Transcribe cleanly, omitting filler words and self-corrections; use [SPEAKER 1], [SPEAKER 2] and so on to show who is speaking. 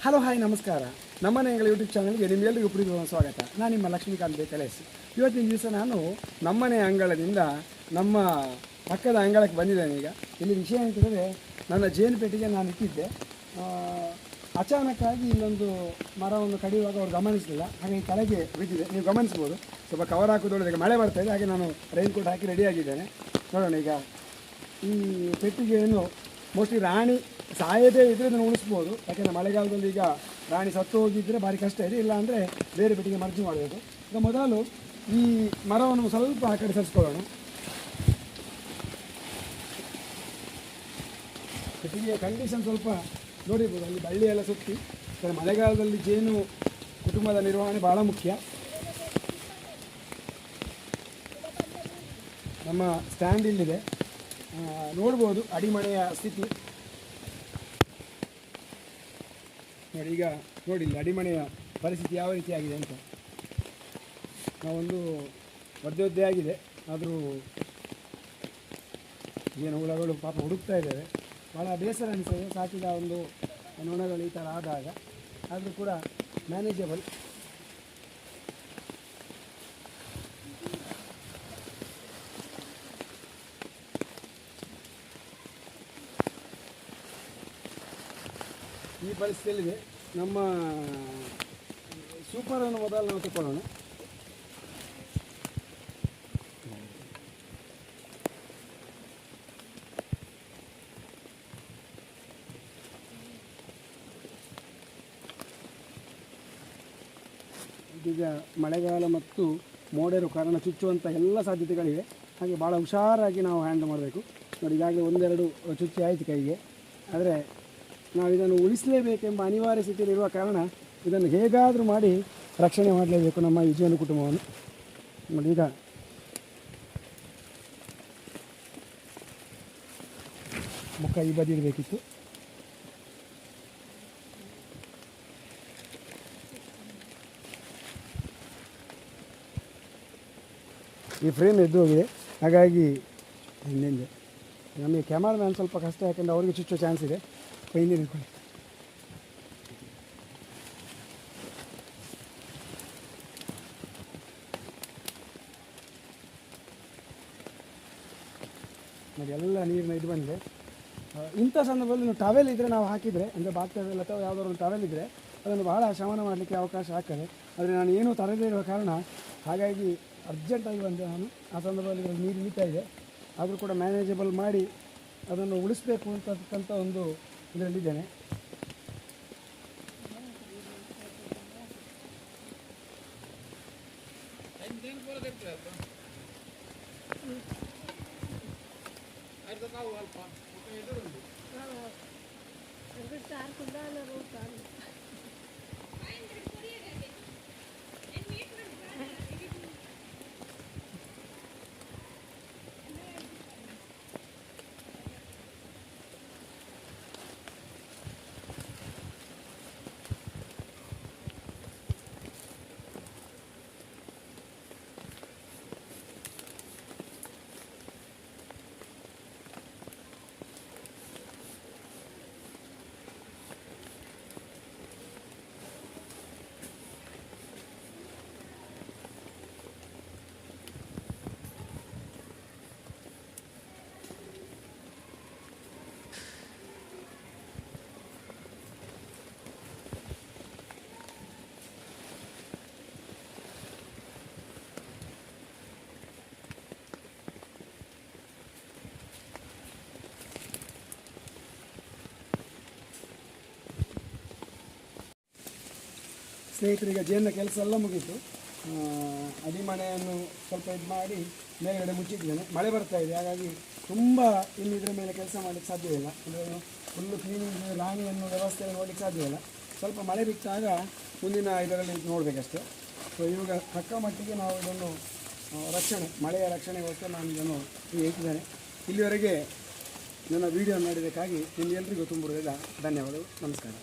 [SPEAKER 1] Hello hi ನಮಸ್ಕಾರ. ನಮ್ಮನೆ ಎಂಗಳ YouTube ಚಾನಲ್ಗೆ ನಿಮ್ಮೆಲ್ಲರಿಗೂ ಪ್ರೀತಿಯ ಸ್ವಾಗತ. ನಾನು ನಿಮ್ಮ ಲಕ್ಷ್ಮೀಕಾಂತ್ ಬೇಕಲೇಶ್. ಇವತ್ತಿನ ದಿವಸ ನಾನು ನಮ್ಮನೆ ಅಂಗಳದಿಂದ ನಮ್ಮ ಪಕ್ಕದ ಅಂಗಳಕ್ಕೆ ಬಂದಿದ್ದೇನೆ. ಈಗ ಇಲ್ಲಿ ವಿಷಯ ಅಂತಂದರೆ, ನನ್ನ ಜೇನು ಪೆಟ್ಟಿಗೆ ನಾನು ಇಟ್ಟಿದ್ದೆ. ಅಚಾನಕ್ಕಾಗಿ ಇಲ್ಲೊಂದು ಮರವನ್ನು ಕಡಿಯುವಾಗ ಅವರು ಗಮನಿಸಲಿಲ್ಲ, ಹಾಗೆ ಕೆಳಗೆ ಬಿದ್ದಿದೆ. ನೀವು ಗಮನಿಸ್ಬೋದು, ಸ್ವಲ್ಪ ಕವರ್ ಹಾಕೋದೊಳಗೆ ಮಳೆ ಬರ್ತಾಯಿದೆ. ಹಾಗೆ ನಾನು ರೈನ್ ಕೋಟ್ ಹಾಕಿ ರೆಡಿಯಾಗಿದ್ದೇನೆ. ನೋಡೋಣ, ಈಗ ಈ ಪೆಟ್ಟಿಗೆಯನ್ನು ಮೋಸ್ಟ್ಲಿ ರಾಣಿ ಸಾಯದೇ ಇದ್ದರೆ ಇದನ್ನು ಉಳಿಸ್ಬೋದು. ಯಾಕೆಂದರೆ ಮಳೆಗಾಲದಲ್ಲಿ ಈಗ ರಾಣಿ ಸತ್ತು ಹೋಗಿದ್ದರೆ ಭಾರಿ ಕಷ್ಟ ಇದೆ. ಇಲ್ಲ ಅಂದರೆ ಬೇರೆ ಪೆಟ್ಟಿಗೆ ಮರ್ಜಿ ಮಾಡಬೇಕು. ಈಗ ಮೊದಲು ಈ ಮರವನ್ನು ಸ್ವಲ್ಪ ಆ ಕಡೆ ಸರಿಸ್ಕೊಳ್ಳೋಣ. ಪೆಟ್ಟಿಗೆಯ ಕಂಡೀಷನ್ ಸ್ವಲ್ಪ ನೋಡಿರ್ಬೋದು, ಅಲ್ಲಿ ಬಳ್ಳಿ ಎಲ್ಲ ಸುತ್ತಿ. ಮಳೆಗಾಲದಲ್ಲಿ ಜೇನು ಕುಟುಂಬದ ನಿರ್ವಹಣೆ ಭಾಳ ಮುಖ್ಯ. ನಮ್ಮ ಸ್ಟ್ಯಾಂಡ್ ಇಲ್ಲಿದೆ, ನೋಡ್ಬೋದು ಅಡಿಮಣೆಯ ಸ್ಥಿತಿ ನೋಡಿ. ಈಗ ನೋಡಿ ಇಲ್ಲಿ ಅಡಿಮಣೆಯ ಪರಿಸ್ಥಿತಿ ಯಾವ ರೀತಿ ಆಗಿದೆ ಅಂತ. ನಾವೊಂದು ಒದ್ದೆ ಆಗಿದೆ, ಆದರೂ ಏನು ಹುಳಗಳು ಪಾಪ ಹುಡುಕ್ತಾ ಇದ್ದೇವೆ. ಭಾಳ ಬೇಸರ ಅನಿಸ್ತದೆ ಸಾಕಿದ ಒಂದು ನೊಣಗಳು ಈ ಥರ ಆದಾಗ. ಆದರೂ ಕೂಡ ಮ್ಯಾನೇಜಬಲ್. ಈ ಪರಿಸ್ಥಿತಿಯಲ್ಲಿದೆ. ನಮ್ಮ ಸೂಪರನ್ನು ಮೊದಲು ನಾವು ತಗೊಳ್ಳೋಣ. ಈಗ ಮಳೆಗಾಲ ಮತ್ತು ಮೋಡ ಇರೋ ಕಾರಣ ಚುಚ್ಚುವಂಥ ಎಲ್ಲ ಸಾಧ್ಯತೆಗಳಿವೆ. ಹಾಗೆ ಭಾಳ ಹುಷಾರಾಗಿ ನಾವು ಹ್ಯಾಂಡಲ್ ಮಾಡಬೇಕು. ನೋಡಿ, ಈಗಾಗಲೇ ಒಂದೆರಡು ಚುಚ್ಚಿ ಆಯಿತು ಕೈಗೆ. ಆದರೆ ನಾವು ಇದನ್ನು ಉಳಿಸಲೇಬೇಕೆಂಬ ಅನಿವಾರ್ಯ ಸ್ಥಿತಿಯಲ್ಲಿರುವ ಕಾರಣ ಇದನ್ನು ಹೇಗಾದರೂ ಮಾಡಿ ರಕ್ಷಣೆ ಮಾಡಲೇಬೇಕು ನಮ್ಮ ಈ ಜೇನು ಕುಟುಂಬವನ್ನು. ನೋಡಿ, ಈಗ ಮುಖ ಈ ಬದಿ ಇಡಬೇಕಿತ್ತು. ಈ ಫ್ರೇಮ್ ಎದ್ದು ಹೋಗಿದೆ, ಹಾಗಾಗಿ ಹಿಂದೆ ನಮಗೆ ಕ್ಯಾಮರಾಮ್ಯಾನ್ ಸ್ವಲ್ಪ ಕಷ್ಟ, ಯಾಕೆಂದರೆ ಅವ್ರಿಗೆ ಚುಚ್ಚೋ ಚಾನ್ಸ್ ಇದೆ. ಹಿಂದೆ ನಿಂತ್ಕೊಳ್ಳಿ. ನೋಡಿ, ಎಲ್ಲ ನೀರಿನ ಇದು ಬಂದಿದೆ. ಇಂಥ ಸಂದರ್ಭದಲ್ಲಿ ನೀವು ಟವೆಲ್ ಇದ್ದರೆ ನಾವು ಹಾಕಿದರೆ, ಅಂದರೆ ಬಾತ್ರೂಮಲ್ಲಿ ಅಥವಾ ಯಾವುದಾದ್ರು ಒಂದು ಟವೆಲ್ ಇದ್ದರೆ ಅದನ್ನು ಬಹಳ ಶಮನ ಮಾಡಲಿಕ್ಕೆ ಅವಕಾಶ ಆಗ್ತದೆ. ಆದರೆ ನಾನು ಏನೂ ತರದೇ ಇರುವ ಕಾರಣ ಹಾಗಾಗಿ ಅರ್ಜೆಂಟಾಗಿ ಬಂದೆ ನಾನು. ಆ ಸಂದರ್ಭದಲ್ಲಿ ನೀರು ಇಳಿತಾ ಇದೆ, ಆದರೂ ಕೂಡ ಮ್ಯಾನೇಜಬಲ್ ಮಾಡಿ ಅದನ್ನು ಉಳಿಸಬೇಕು ಅಂತಕ್ಕಂಥ ಒಂದು ಇದರಲ್ಲಿದ್ದೇನೆ. ಸ್ನೇಹಿತರಿಗೆ ಜೇನಿನ ಕೆಲಸ ಎಲ್ಲ ಮುಗೀತು. ಅಡಿಮಣೆಯನ್ನು ಸ್ವಲ್ಪ ಇದು ಮಾಡಿ ಮೇಲ್ಗಡೆ ಮುಚ್ಚಿಟ್ಟಿದ್ದೇನೆ. ಮಳೆ ಬರ್ತಾ ಇದೆ, ಹಾಗಾಗಿ ತುಂಬ ಇನ್ನು ಇದರ ಮೇಲೆ ಕೆಲಸ ಮಾಡಲಿಕ್ಕೆ ಸಾಧ್ಯವಿಲ್ಲ. ಅಂದರೆ ಫುಲ್ಲು ಕ್ಲೀನಿಂಗ್ ರಾಣಿಯನ್ನು ವ್ಯವಸ್ಥೆಯನ್ನು ನೋಡಲಿಕ್ಕೆ ಸಾಧ್ಯವಿಲ್ಲ. ಸ್ವಲ್ಪ ಮಳೆ ಬಿಟ್ಟಾಗ ಮುಂದಿನ ಇದರಲ್ಲಿ ನೋಡಬೇಕಷ್ಟೇ. ಸೊ ಇವಾಗ ತಕ್ಕ ಮಟ್ಟಿಗೆ ನಾವು ಇದನ್ನು ಮಳೆಯ ರಕ್ಷಣೆಗೋಸ್ಕರ ನಾನು ಇದನ್ನು ಇಟ್ಟಿದ್ದೇನೆ. ಇಲ್ಲಿವರೆಗೆ ನನ್ನ ವಿಡಿಯೋ ನೋಡಿದ್ದಕ್ಕಾಗಿ ನಿಮ್ಮೆಲ್ಲರಿಗೂ ತುಂಬ ಧನ್ಯವಾದಗಳು. ನಮಸ್ಕಾರ.